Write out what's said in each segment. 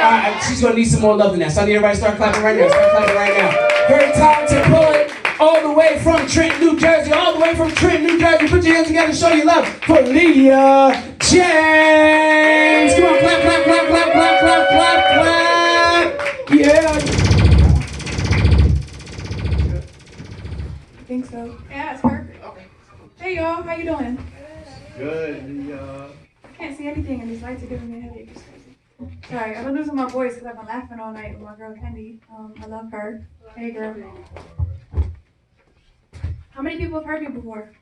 Alright, she's gonna need some more love than that. So I need everybody to start clapping right now. Start clapping right now. Very talented poet, all the way from Trenton, New Jersey. All the way from Trenton, New Jersey. Put your hands together and show your love for Leah James. Come on, clap, clap, clap, clap, clap, clap, clap, clap. Yeah. I think so. Yeah, it's perfect. Okay. Hey y'all, how you doing? Good. I can't see anything and these lights are giving me a headache. It's crazy. Sorry, I've been losing my voice because I've been laughing all night with my girl Kendi. I love her. Hey girl. How many people have heard me before?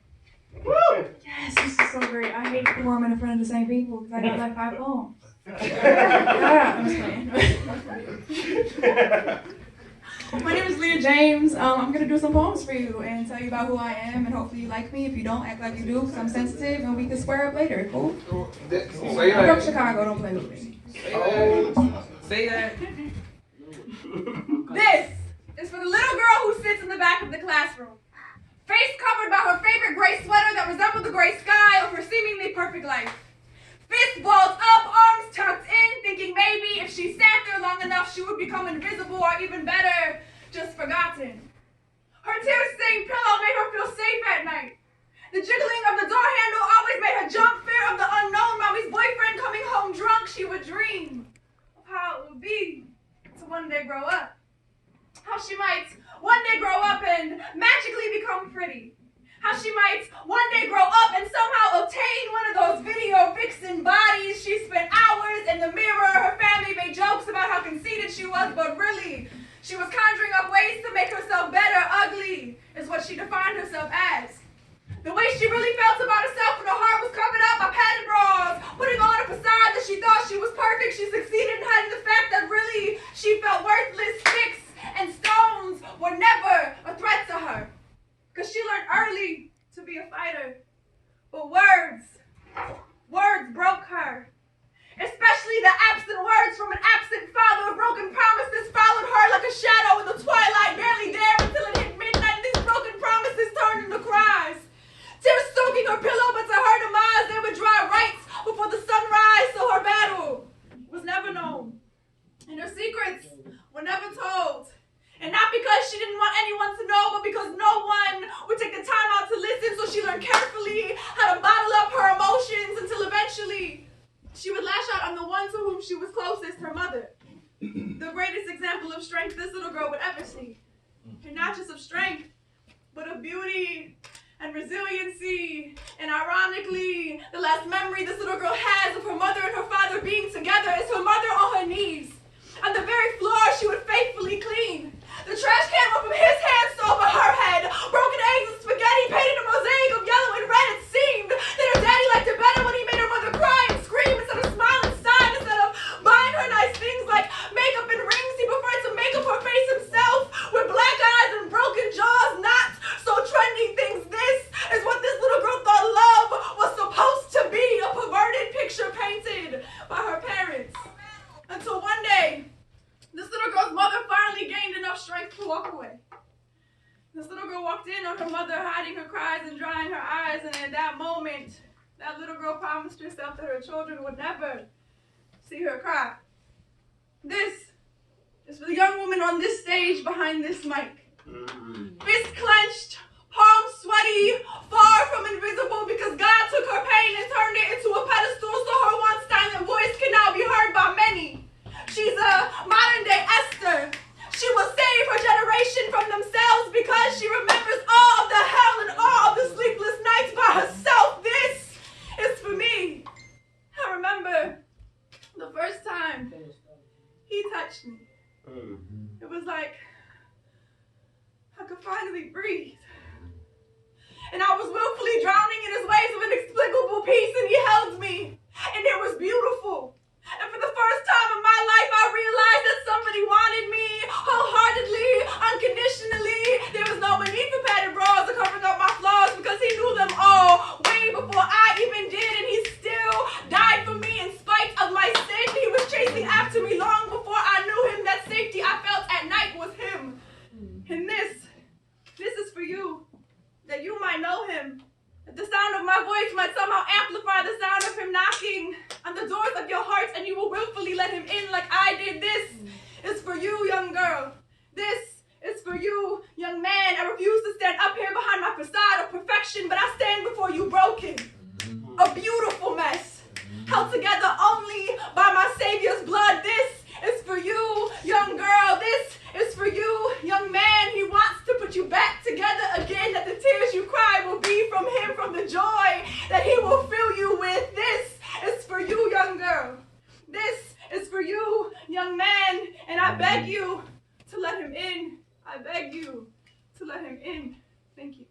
Woo! Yes, this is so great. I hate performing in front of the same people because I got like 5 poems. Yeah, I'm just playing. My name is Leah James. I'm going to do some poems for you and tell you about who I am, and hopefully you like me. If you don't, act like you do because I'm sensitive and we can square up later. Cool? I'm from Chicago. Don't play with me. Say that. This is for the little girl who sits in the back of the classroom, face covered by her favorite gray sweater that resembled the gray sky of her seemingly perfect life. Fists balled up, arms tucked in, thinking maybe if she sat there long enough she would become invisible or even better, just forgotten. Her tear-stained pillow made her feel safe at night. The jiggling of the door handle always made her jump, fear of the unknown. Mommy's boyfriend coming home drunk, she would dream of how it would be to one day grow up. How she might one day grow up and magically become pretty. How she might one day grow up and somehow obtain one of those video vixen bodies. She spent hours in the mirror. Her family made jokes about how conceited she was, but really, she was conjuring up ways to make herself better. Ugly is what she defined herself as. The way she really felt about herself when her heart was covered up by padded bras, putting on a facade that she thought she was perfect. She succeeded in hiding the fact that really she felt worthless. Sticks and stones were never a threat to her, because she learned early to be a fighter. But words broke her. Especially the absent words from an absent father. Broken promises followed her like a shadow in the twilight, barely there until it hit midnight. These broken promises turned into cries. Tears soaking her pillow, but to her demise, they would dry right before the sunrise, so her battle was never known. And her secrets were never told. And not because she didn't want anyone to know, but because no one would take the time out to listen, so she learned carefully how to bottle up her emotions until eventually she would lash out on the one to whom she was closest, her mother. The greatest example of strength this little girl would ever see. And not just of strength, but of beauty and resiliency. And ironically, the last memory this little girl has of her mother and her father being together is her mother on her knees on the very floor she would faithfully clean. The trash can went from his hands to over her head. Broken eggs and spaghetti painted a mosaic of yellow and red. It seemed that her daddy liked it better when he made her mother cry and scream instead of smile and sigh. Instead of buying her nice things like makeup and rings, he preferred to make up her face himself with black eyes and broken jaws. Not so trendy things. This is what this little girl thought love was supposed to be. A perverted picture painted by her parents. Until one day, this little girl's mother finally gained enough strength to walk away. This little girl walked in on her mother hiding her cries and drying her eyes, and in that moment, that little girl promised herself that her children would never see her cry. This is for the young woman on this stage behind this mic. Fist clenched, palms sweaty, far from invisible, because God took her pain and turned it into a pedestal so her once silent voice can now be heard by many. She's a modern day Esther. She will save her generation from themselves because she remembers all of the hell and all of the sleepless nights by herself. This is for me. I remember the first time he touched me. It was like I could finally breathe. And I was willfully drowning in his waves of inexplicable peace, and he held me. And it was beautiful. And for the first time in my life, I realized that somebody wanted me wholeheartedly, unconditionally. There was no need for padded bras or covering up my flaws because he knew them all way before I even did. And he still died for me in spite of my sin. He was chasing after me long before I knew him. That safety I felt at night was him. And this is for you, that you might know him. That the sound of my voice might somehow amplify the sound of him knocking on the doors of your hearts, and you will willfully let him in like I did stand before you broken, a beautiful mess, held together only by my Savior's blood. This is for you, young girl. This is for you, young man. He wants to put you back together again, that the tears you cry will be from him, from the joy that he will fill you with. This is for you, young girl. This is for you, young man. And I beg you to let him in. I beg you to let him in. Thank you.